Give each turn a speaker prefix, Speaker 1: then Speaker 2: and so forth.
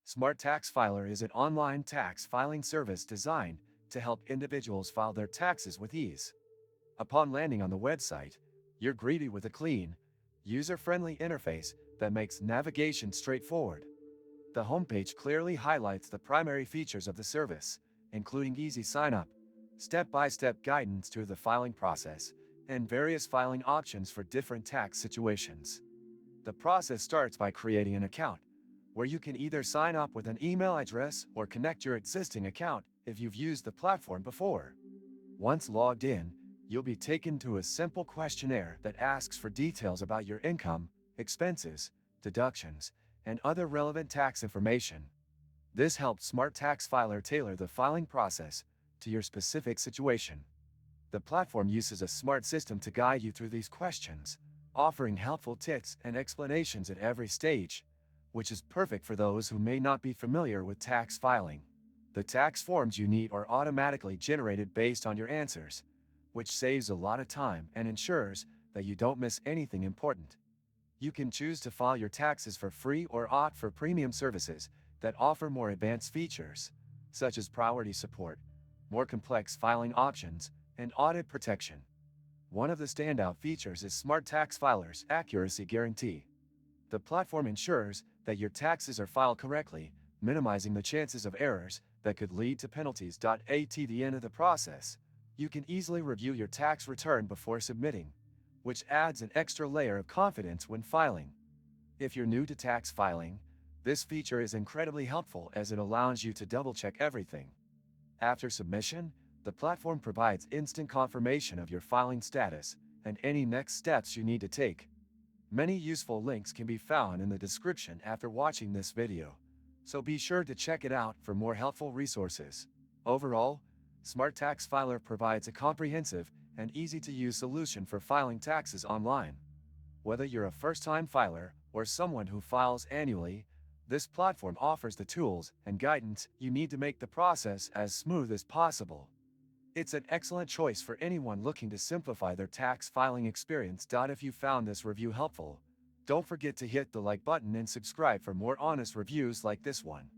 Speaker 1: SmartTaxFiler is an online tax filing service designed to help individuals file their taxes with ease. Upon landing on the website, you're greeted with a clean, user-friendly interface that makes navigation straightforward. The homepage clearly highlights the primary features of the service, including easy sign-up, step-by-step guidance through the filing process, and various filing options for different tax situations. The process starts by creating an account, where you can either sign up with an email address or connect your existing account if you've used the platform before. Once logged in, you'll be taken to a simple questionnaire that asks for details about your income, expenses, deductions, and other relevant tax information. This helps SmartTaxFiler tailor the filing process to your specific situation. The platform uses a smart system to guide you through these questions, offering helpful tips and explanations at every stage, which is perfect for those who may not be familiar with tax filing. The tax forms you need are automatically generated based on your answers, which saves a lot of time and ensures that you don't miss anything important. You can choose to file your taxes for free or opt for premium services that offer more advanced features, such as priority support, more complex filing options, and audit protection. One of the standout features is SmartTaxFiler's accuracy guarantee. The platform ensures that your taxes are filed correctly, minimizing the chances of errors that could lead to penalties. At the end of the process, you can easily review your tax return before submitting, which adds an extra layer of confidence when filing. If you're new to tax filing, this feature is incredibly helpful as it allows you to double-check everything. After submission, the platform provides instant confirmation of your filing status and any next steps you need to take. Many useful links can be found in the description after watching this video, so be sure to check it out for more helpful resources. Overall, SmartTaxFiler provides a comprehensive and easy-to-use solution for filing taxes online. Whether you're a first-time filer or someone who files annually, this platform offers the tools and guidance you need to make the process as smooth as possible. It's an excellent choice for anyone looking to simplify their tax filing experience. If you found this review helpful, don't forget to hit the like button and subscribe for more honest reviews like this one.